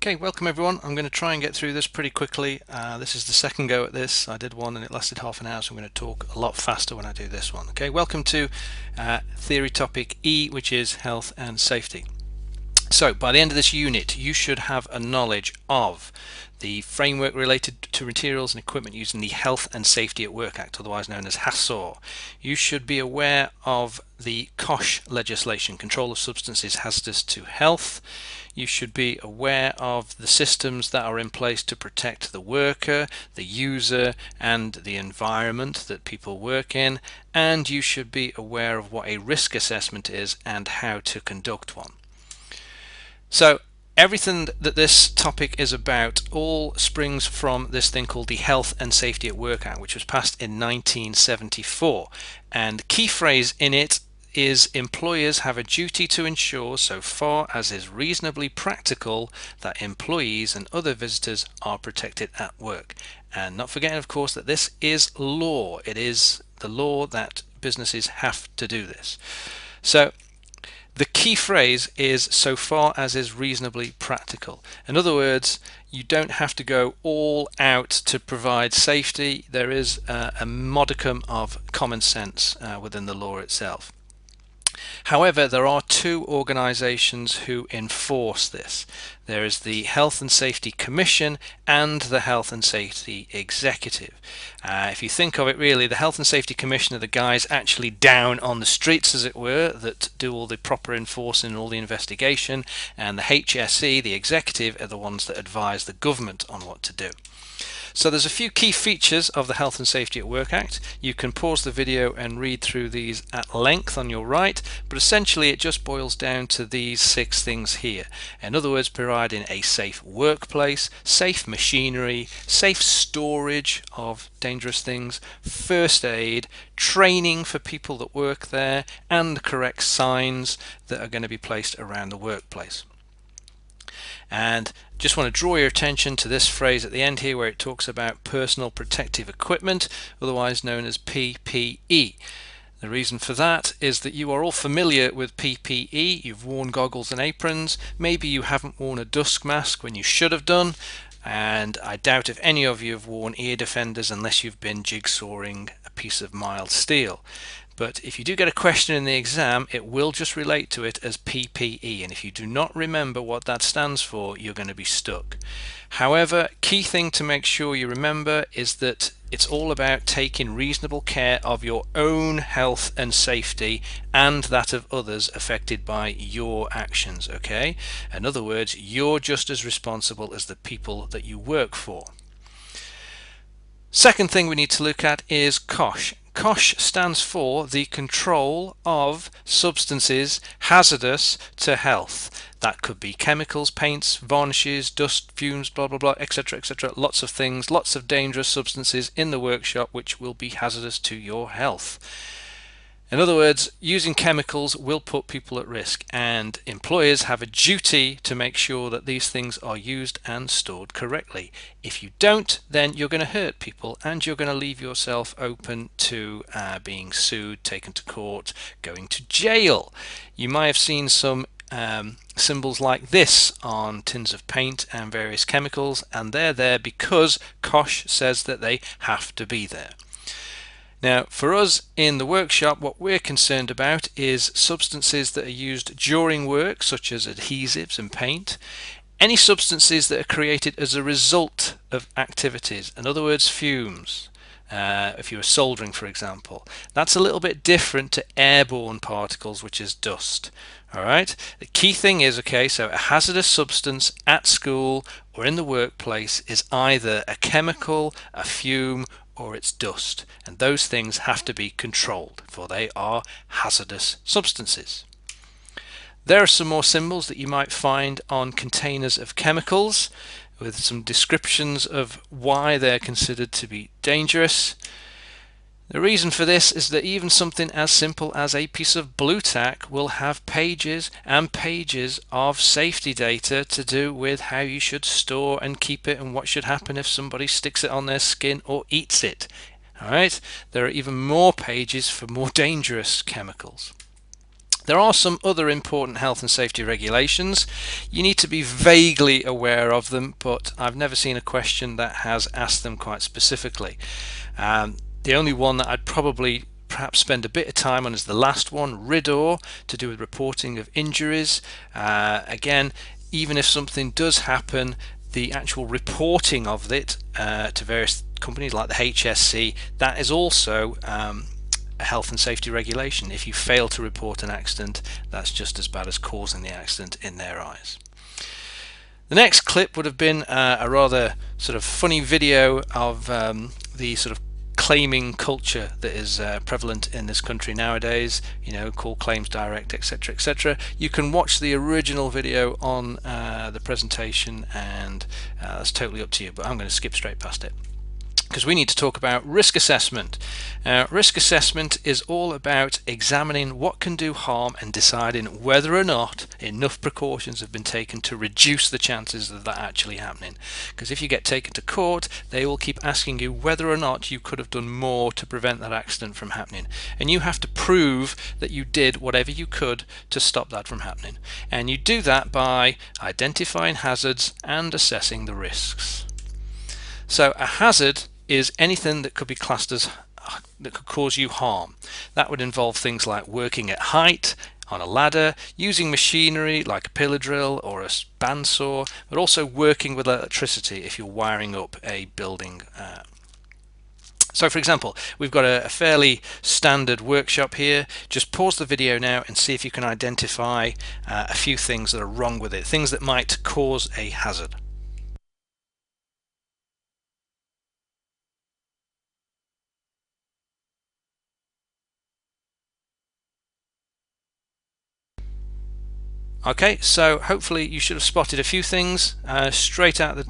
Okay, welcome everyone. I'm going to try and get through this pretty quickly. This is the second go at this. I did one and it lasted half an hour, so I'm going to talk a lot faster when I do this one. Okay, welcome to theory topic E, which is health and safety. So by the end of this unit, you should have a knowledge of the framework related to materials and equipment used in the Health and Safety at Work Act, otherwise known as HASOR. You should be aware of the COSH legislation, Control of Substances Hazardous to Health. You should be aware of the systems that are in place to protect the worker, the user, and the environment that people work in. And you should be aware of what a risk assessment is and how to conduct one. So everything that this topic is about all springs from this thing called the Health and Safety at Work Act, which was passed in 1974. And the key phrase in it is employers have a duty to ensure, so far as is reasonably practical, that employees and other visitors are protected at work. And not forgetting, of course, that this is law. It is the law that businesses have to do this. So the key phrase is so far as is reasonably practical. In other words, you don't have to go all out to provide safety. There is a modicum of common sense within the law itself. However, there are two organizations who enforce this. There is the Health and Safety Commission and the Health and Safety Executive. If you think of it, really, the Health and Safety Commission are the guys actually down on the streets, as it were, that do all the proper enforcing and all the investigation, and the HSE, the executive, are the ones that advise the government on what to do. So there's a few key features of the Health and Safety at Work Act. You can pause the video and read through these at length on your right, but essentially it just boils down to these 6 things here. In other words, providing a safe workplace, safe machinery, safe storage of dangerous things, first aid, training for people that work there, and correct signs that are going to be placed around the workplace. And just want to draw your attention to this phrase at the end here where it talks about personal protective equipment, otherwise known as PPE. The reason for that is that you are all familiar with PPE. You've worn goggles and aprons. Maybe you haven't worn a dust mask when you should have done, and I doubt if any of you have worn ear defenders unless you've been jigsawing a piece of mild steel. But if you do get a question in the exam, it will just relate to it as PPE, and if you do not remember what that stands for, you're going to be stuck. However, key thing to make sure you remember is that it's all about taking reasonable care of your own health and safety and that of others affected by your actions, okay? In other words, you're just as responsible as the people that you work for. Second thing we need to look at is COSH. COSH stands for the Control of Substances Hazardous to Health. That could be chemicals, paints, varnishes, dust, fumes, blah blah blah, etc, etc. Lots of things, lots of dangerous substances in the workshop which will be hazardous to your health. In other words, using chemicals will put people at risk, and employers have a duty to make sure that these things are used and stored correctly. If you don't, then you're going to hurt people and you're going to leave yourself open to being sued, taken to court, going to jail. You might have seen some symbols like this on tins of paint and various chemicals, and they're there because COSH says that they have to be there. Now, for us in the workshop, what we're concerned about is substances that are used during work, such as adhesives and paint. Any substances that are created as a result of activities, in other words, fumes. If you were soldering, for example, that's a little bit different to airborne particles, which is dust. Alright, the key thing is, okay, so a hazardous substance at school or in the workplace is either a chemical, a fume, or it's dust, and those things have to be controlled, for they are hazardous substances. There are some more symbols that you might find on containers of chemicals with some descriptions of why they're considered to be dangerous. The reason for this is that even something as simple as a piece of Blu Tack will have pages and pages of safety data to do with how you should store and keep it and what should happen if somebody sticks it on their skin or eats it. Alright, there are even more pages for more dangerous chemicals. There are some other important health and safety regulations. You need to be vaguely aware of them, but I've never seen a question that has asked them quite specifically. The only one that I'd probably perhaps spend a bit of time on is the last one, RIDDOR, to do with reporting of injuries. Again, even if something does happen, the actual reporting of it to various companies like the HSC, that is also a health and safety regulation. If you fail to report an accident, that's just as bad as causing the accident in their eyes. The next clip would have been a rather sort of funny video of the sort of claiming culture that is prevalent in this country nowadays, you know, call claims direct, etc., etc. You can watch the original video on the presentation, and that's totally up to you, but I'm going to skip straight past it because we need to talk about risk assessment. Risk assessment is all about examining what can do harm and deciding whether or not enough precautions have been taken to reduce the chances of that actually happening. Because if you get taken to court, they will keep asking you whether or not you could have done more to prevent that accident from happening. And you have to prove that you did whatever you could to stop that from happening. And you do that by identifying hazards and assessing the risks. So a hazard is anything that could be classed as that could cause you harm. That would involve things like working at height, on a ladder, using machinery like a pillar drill or a bandsaw, but also working with electricity if you're wiring up a building. So for example, we've got a fairly standard workshop here. Just pause the video now and see if you can identify a few things that are wrong with it, things that might cause a hazard. Okay, so hopefully you should have spotted a few things straight out the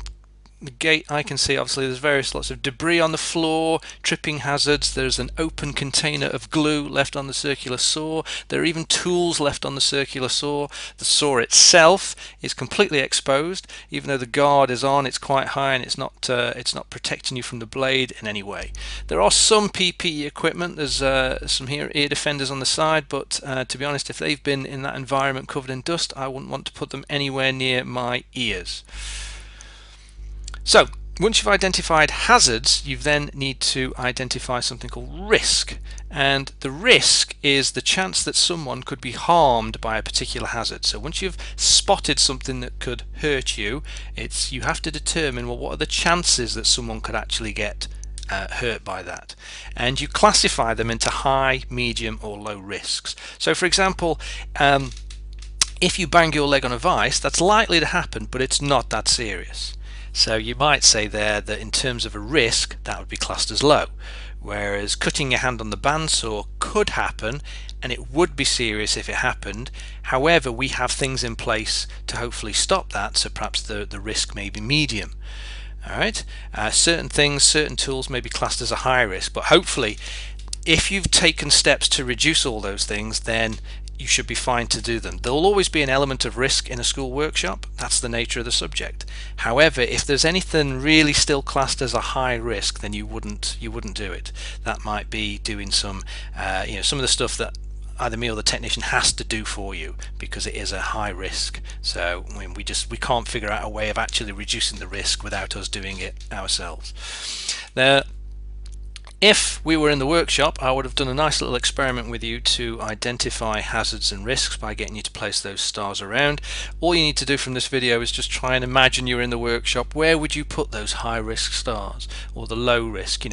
gate. I can see obviously there's lots of debris on the floor, tripping hazards. There's an open container of glue left on the circular saw. There are even tools left on the circular saw. The saw itself is completely exposed. Even though the guard is on, it's quite high and it's not protecting you from the blade in any way. There are some PPE equipment. There's some here ear defenders on the side, but to be honest, if they've been in that environment covered in dust, I wouldn't want to put them anywhere near my ears. So once you've identified hazards, you then need to identify something called risk. And the risk is the chance that someone could be harmed by a particular hazard. So once you've spotted something that could hurt you, you have to determine, well, what are the chances that someone could actually get hurt by that, and you classify them into high, medium or low risks. So for example, if you bang your leg on a vise, that's likely to happen, but it's not that serious. So you might say there that in terms of a risk, that would be classed as low, whereas cutting your hand on the bandsaw could happen and it would be serious if it happened. However, we have things in place to hopefully stop that, so perhaps the risk may be medium. Alright, certain things, certain tools may be classed as a high risk, but hopefully if you've taken steps to reduce all those things, then you should be fine to do them. There will always be an element of risk in a school workshop. That's the nature of the subject. However, if there's anything really still classed as a high risk, then you wouldn't do it. That might be doing some some of the stuff that either me or the technician has to do for you because it is a high risk. So we can't figure out a way of actually reducing the risk without us doing it ourselves. Now, if we were in the workshop, I would have done a nice little experiment with you to identify hazards and risks by getting you to place those stars around. All you need to do from this video is just try and imagine you're in the workshop. Where would you put those high risk stars, or the low risk?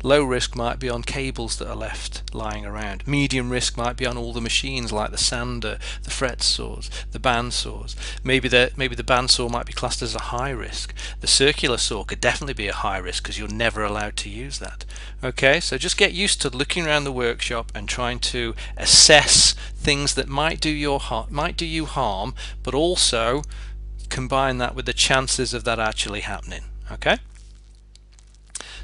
Low risk might be on cables that are left lying around. Medium risk might be on all the machines like the sander, the fret saws, the band saws. Maybe the bandsaw might be classed as a high risk. The circular saw could definitely be a high risk because you're never allowed to use that. Okay, so just get used to looking around the workshop and trying to assess things that might do you harm, but also combine that with the chances of that actually happening. Okay,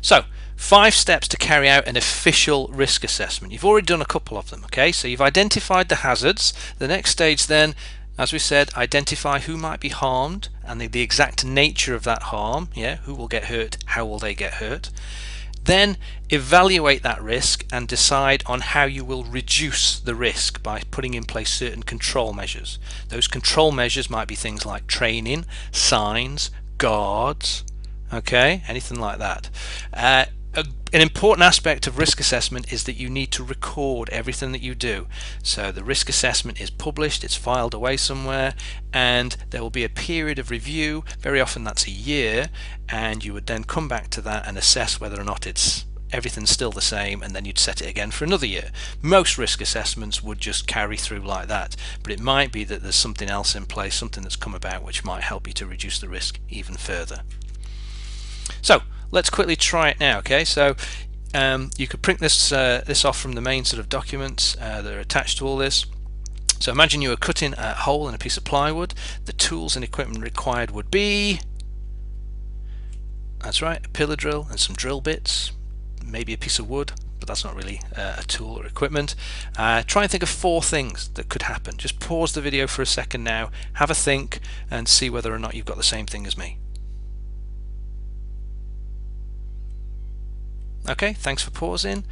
so 5 steps to carry out an official risk assessment. You've already done a couple of them. Okay, so you've identified the hazards. The next stage then, as we said, identify who might be harmed and the exact nature of that harm. Yeah, who will get hurt, how will they get hurt. Then evaluate that risk and decide on how you will reduce the risk by putting in place certain control measures. Those control measures might be things like training, signs, guards, okay, anything like that. An important aspect of risk assessment is that you need to record everything that you do. So the risk assessment is published, it's filed away somewhere, and there will be a period of review. Very often that's a year, and you would then come back to that and assess whether or not everything's still the same, and then you'd set it again for another year. Most risk assessments would just carry through like that, but it might be that there's something else in place, something that's come about which might help you to reduce the risk even further. So let's quickly try it now. Okay, so you could print this off from the main sort of documents that are attached to all this. So imagine you were cutting a hole in a piece of plywood. The tools and equipment required would be, that's right, a pillar drill and some drill bits, maybe a piece of wood, but that's not really a tool or equipment. Try and think of 4 things that could happen. Just pause the video for a second now, have a think, and see whether or not you've got the same thing as me. Okay, thanks for pausing.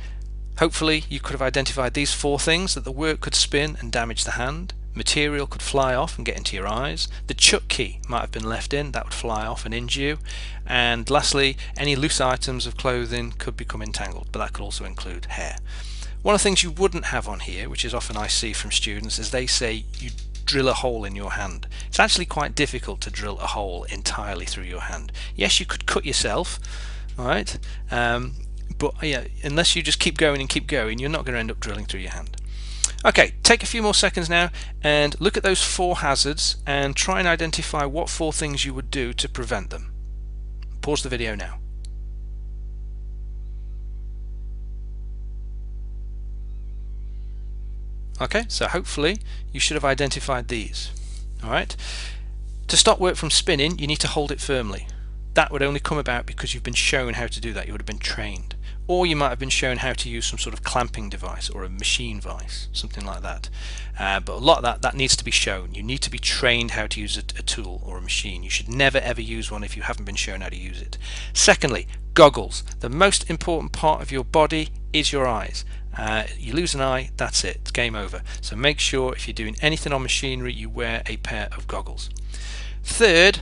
Hopefully you could have identified these 4 things: that the work could spin and damage the hand, material could fly off and get into your eyes, the chuck key might have been left in, that would fly off and injure you, and lastly, any loose items of clothing could become entangled, but that could also include hair. One of the things you wouldn't have on here, which is often I see from students, is they say you drill a hole in your hand. It's actually quite difficult to drill a hole entirely through your hand. Yes, you could cut yourself, alright, but yeah, unless you just keep going and keep going, you're not going to end up drilling through your hand. Okay, take a few more seconds now and look at those 4 hazards and try and identify what 4 things you would do to prevent them. Pause the video now. Okay, so hopefully you should have identified these. Alright, to stop work from spinning, you need to hold it firmly. That would only come about because you've been shown how to do that. You would have been trained. Or you might have been shown how to use some sort of clamping device or a machine vise, something like that. But a lot of that needs to be shown. You need to be trained how to use a tool or a machine. You should never ever use one if you haven't been shown how to use it. Secondly, goggles. The most important part of your body is your eyes. You lose an eye, that's it, it's game over. So make sure if you're doing anything on machinery you wear a pair of goggles. Third,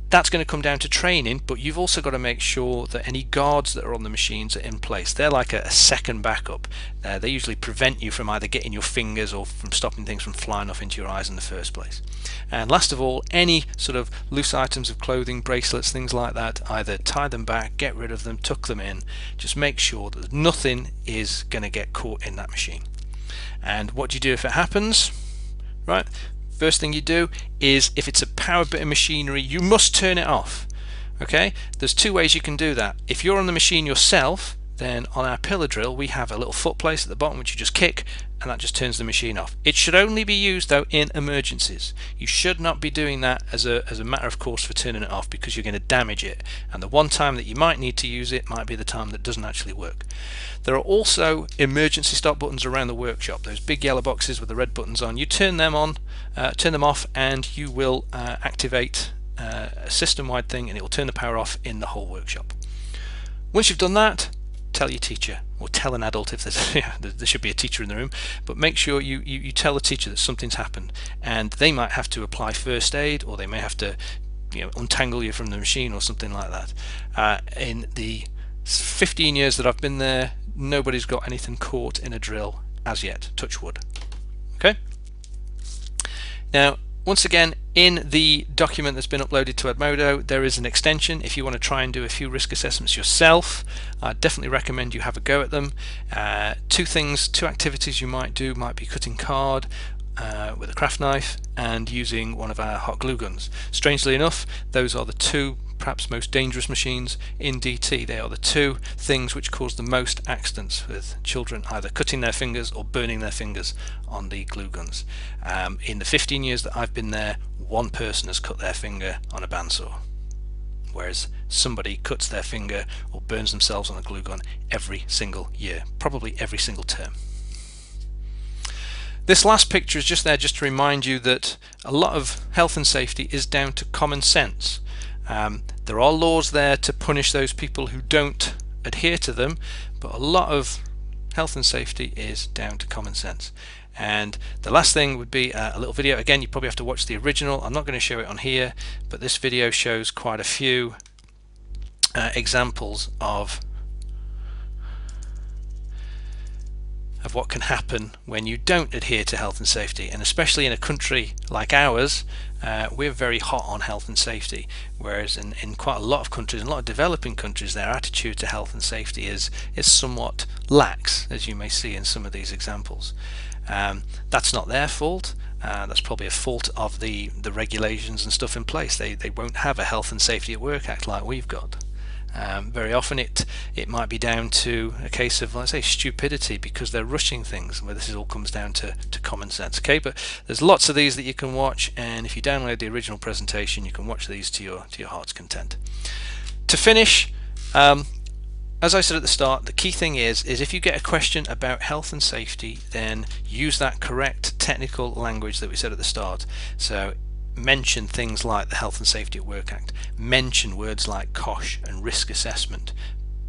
that's going to come down to training, but you've also got to make sure that any guards that are on the machines are in place. They're like a second backup. They usually prevent you from either getting your fingers or from stopping things from flying off into your eyes in the first place. And last of all, any sort of loose items of clothing, bracelets, things like that, either tie them back, get rid of them, tuck them in. Just make sure that nothing is going to get caught in that machine. And what do you do if it happens? Right. First thing you do is, if it's a power bit of machinery, you must turn it off. Okay, there's 2 ways you can do that. If you're on the machine yourself, then on our pillar drill we have a little foot place at the bottom which you just kick, and that just turns the machine off. It should only be used though in emergencies. You should not be doing that as a matter of course for turning it off, because you're going to damage it, and the one time that you might need to use it might be the time that doesn't actually work. There are also emergency stop buttons around the workshop, those big yellow boxes with the red buttons on. You turn them on, turn them off, and you will activate a system-wide thing, and it will turn the power off in the whole workshop. Once you've done that, tell your teacher, or tell an adult if there's there should be a teacher in the room, but make sure you tell the teacher that something's happened, and they might have to apply first aid, or they may have to untangle you from the machine or something like that. In the 15 years that I've been there, nobody's got anything caught in a drill as yet, touch wood. Okay, now once again, in the document that's been uploaded to Edmodo, there is an extension if you want to try and do a few risk assessments yourself. I definitely recommend you have a go at them. 2 activities you might do might be cutting card with a craft knife and using one of our hot glue guns. Strangely enough, those are the 2 perhaps most dangerous machines in DT. They are the 2 things which cause the most accidents with children either cutting their fingers or burning their fingers on the glue guns. In the 15 years that I've been there, 1 person has cut their finger on a bandsaw, whereas somebody cuts their finger or burns themselves on a glue gun every single year, probably every single term. This last picture is just there just to remind you that a lot of health and safety is down to common sense. There are laws there to punish those people who don't adhere to them, but a lot of health and safety is down to common sense. And the last thing would be a little video. Again, you probably have to watch the original. I'm not going to show it on here, but this video shows quite a few examples of what can happen when you don't adhere to health and safety. And especially in a country like ours, we're very hot on health and safety, whereas in quite a lot of countries, a lot of developing countries, their attitude to health and safety is somewhat lax, as you may see in some of these examples. That's not their fault. That's probably a fault of the regulations and stuff in place. They won't have a Health and Safety at Work Act like we've got. Very often it might be down to a case of, let's say, stupidity, because they're rushing things, where this all comes down to common sense. Okay, but there's lots of these that you can watch, and if you download the original presentation, you can watch these to your heart's content. To finish, as I said at the start, the key thing is if you get a question about health and safety, then use that correct technical language that we said at the start. So mention things like the Health and Safety at Work Act, mention words like COSH and risk assessment,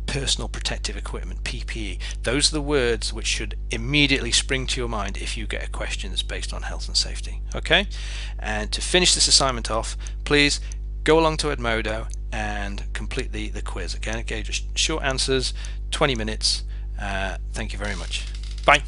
personal protective equipment, PPE. Those are the words which should immediately spring to your mind if you get a question that's based on health and safety. Okay, and to finish this assignment off, please go along to Edmodo and complete the quiz. Okay, just short answers, 20 minutes. Thank you very much. Bye.